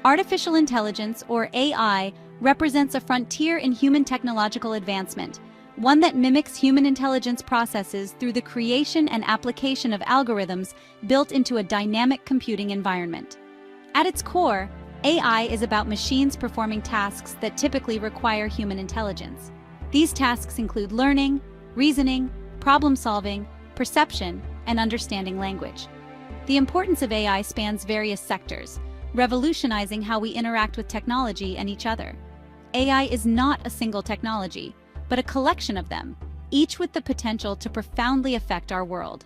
Artificial intelligence, or AI, represents a frontier in human technological advancement, one that mimics human intelligence processes through the creation and application of algorithms built into a dynamic computing environment. At its core, AI is about machines performing tasks that typically require human intelligence. These tasks include learning, reasoning, problem-solving, perception, and understanding language. The importance of AI spans various sectors, revolutionizing how we interact with technology and each other. AI is not a single technology, but a collection of them, each with the potential to profoundly affect our world.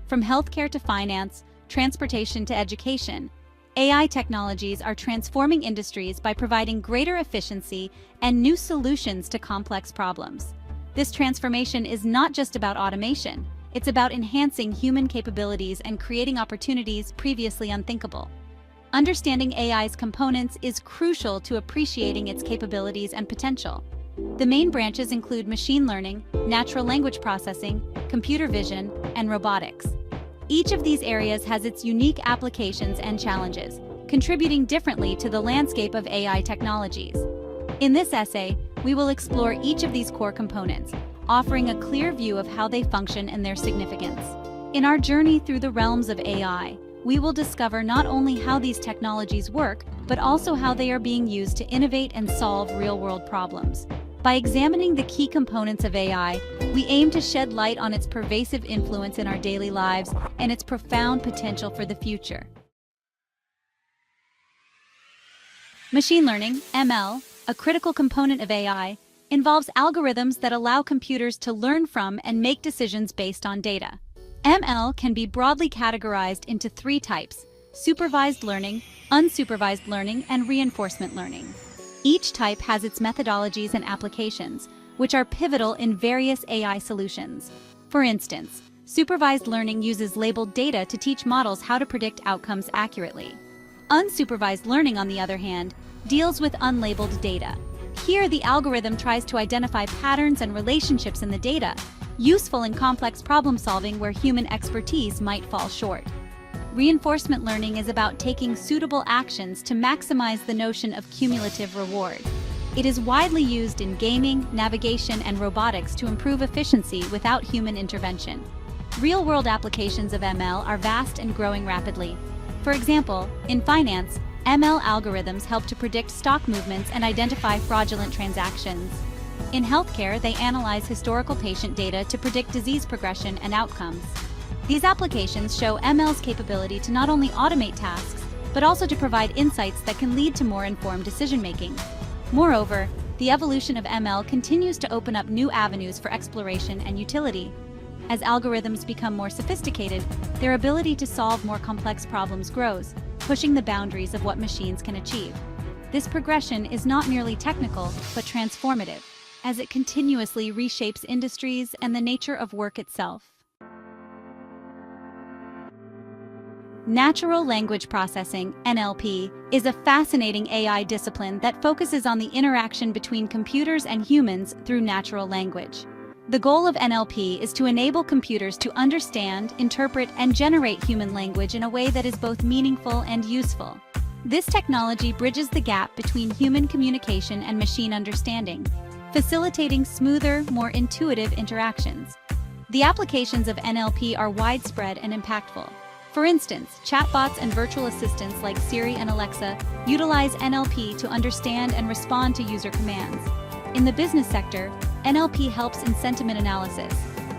From healthcare to finance, transportation to education, AI technologies are transforming industries by providing greater efficiency and new solutions to complex problems. This transformation is not just about automation, it's about enhancing human capabilities and creating opportunities previously unthinkable. Understanding AI's components is crucial to appreciating its capabilities and potential. The main branches include machine learning, natural language processing, computer vision, and robotics. Each of these areas has its unique applications and challenges, contributing differently to the landscape of AI technologies. In this essay, we will explore each of these core components, offering a clear view of how they function and their significance. In our journey through the realms of AI, we will discover not only how these technologies work, but also how they are being used to innovate and solve real-world problems. By examining the key components of AI, we aim to shed light on its pervasive influence in our daily lives and its profound potential for the future. Machine learning, ML, a critical component of AI, involves algorithms that allow computers to learn from and make decisions based on data. ML can be broadly categorized into three types: supervised learning, unsupervised learning, and reinforcement learning. Each type has its methodologies and applications, which are pivotal in various AI solutions. For instance, supervised learning uses labeled data to teach models how to predict outcomes accurately. Unsupervised learning, on the other hand, deals with unlabeled data. Here, the algorithm tries to identify patterns and relationships in the data, useful in complex problem-solving where human expertise might fall short. Reinforcement learning is about taking suitable actions to maximize the notion of cumulative reward. It is widely used in gaming, navigation, and robotics to improve efficiency without human intervention. Real-world applications of ML are vast and growing rapidly. For example, in finance, ML algorithms help to predict stock movements and identify fraudulent transactions. In healthcare, they analyze historical patient data to predict disease progression and outcomes. These applications show ML's capability to not only automate tasks, but also to provide insights that can lead to more informed decision-making. Moreover, the evolution of ML continues to open up new avenues for exploration and utility. As algorithms become more sophisticated, their ability to solve more complex problems grows, pushing the boundaries of what machines can achieve. This progression is not merely technical, but transformative, as it continuously reshapes industries and the nature of work itself. Natural language processing, NLP, is a fascinating AI discipline that focuses on the interaction between computers and humans through natural language. The goal of NLP is to enable computers to understand, interpret, and generate human language in a way that is both meaningful and useful. This technology bridges the gap between human communication and machine understanding, facilitating smoother, more intuitive interactions. The applications of NLP are widespread and impactful. For instance, chatbots and virtual assistants like Siri and Alexa utilize NLP to understand and respond to user commands. In the business sector, NLP helps in sentiment analysis,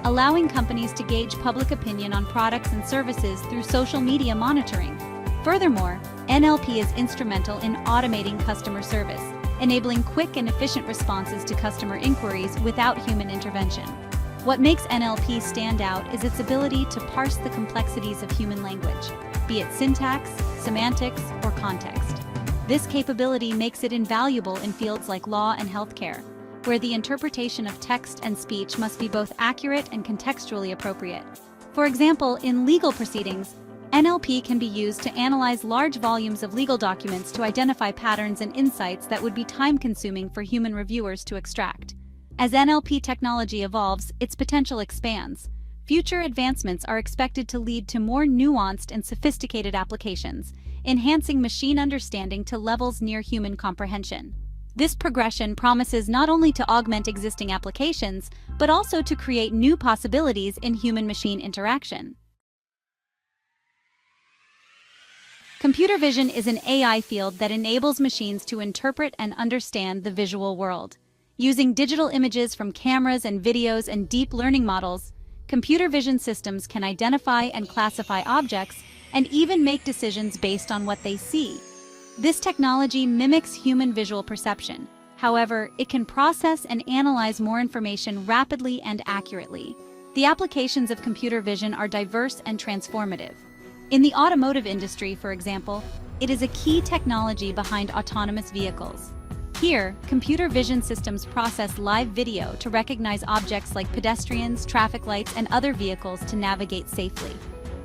allowing companies to gauge public opinion on products and services through social media monitoring. Furthermore, NLP is instrumental in automating customer service, enabling quick and efficient responses to customer inquiries without human intervention. What makes NLP stand out is its ability to parse the complexities of human language, be it syntax, semantics, or context. This capability makes it invaluable in fields like law and healthcare, where the interpretation of text and speech must be both accurate and contextually appropriate. For example, in legal proceedings, NLP can be used to analyze large volumes of legal documents to identify patterns and insights that would be time-consuming for human reviewers to extract. As NLP technology evolves, its potential expands. Future advancements are expected to lead to more nuanced and sophisticated applications, enhancing machine understanding to levels near human comprehension. This progression promises not only to augment existing applications, but also to create new possibilities in human-machine interaction. Computer vision is an AI field that enables machines to interpret and understand the visual world. Using digital images from cameras and videos and deep learning models, computer vision systems can identify and classify objects and even make decisions based on what they see. This technology mimics human visual perception. However, it can process and analyze more information rapidly and accurately. The applications of computer vision are diverse and transformative. In the automotive industry, for example, it is a key technology behind autonomous vehicles. Here, computer vision systems process live video to recognize objects like pedestrians, traffic lights, and other vehicles to navigate safely.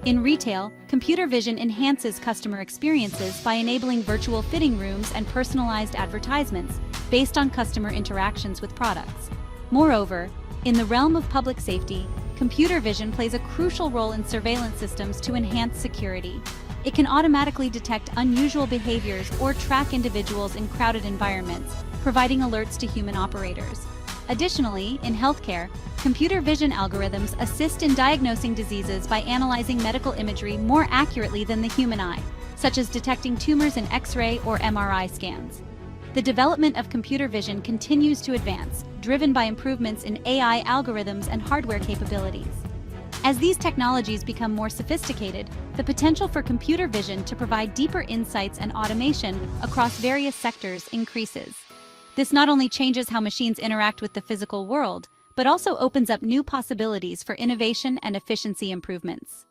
In retail, computer vision enhances customer experiences by enabling virtual fitting rooms and personalized advertisements based on customer interactions with products. Moreover, in the realm of public safety, computer vision plays a crucial role in surveillance systems to enhance security. It can automatically detect unusual behaviors or track individuals in crowded environments, providing alerts to human operators. Additionally, in healthcare, computer vision algorithms assist in diagnosing diseases by analyzing medical imagery more accurately than the human eye, such as detecting tumors in X-ray or MRI scans. The development of computer vision continues to advance, driven by improvements in AI algorithms and hardware capabilities. As these technologies become more sophisticated, the potential for computer vision to provide deeper insights and automation across various sectors increases. This not only changes how machines interact with the physical world, but also opens up new possibilities for innovation and efficiency improvements.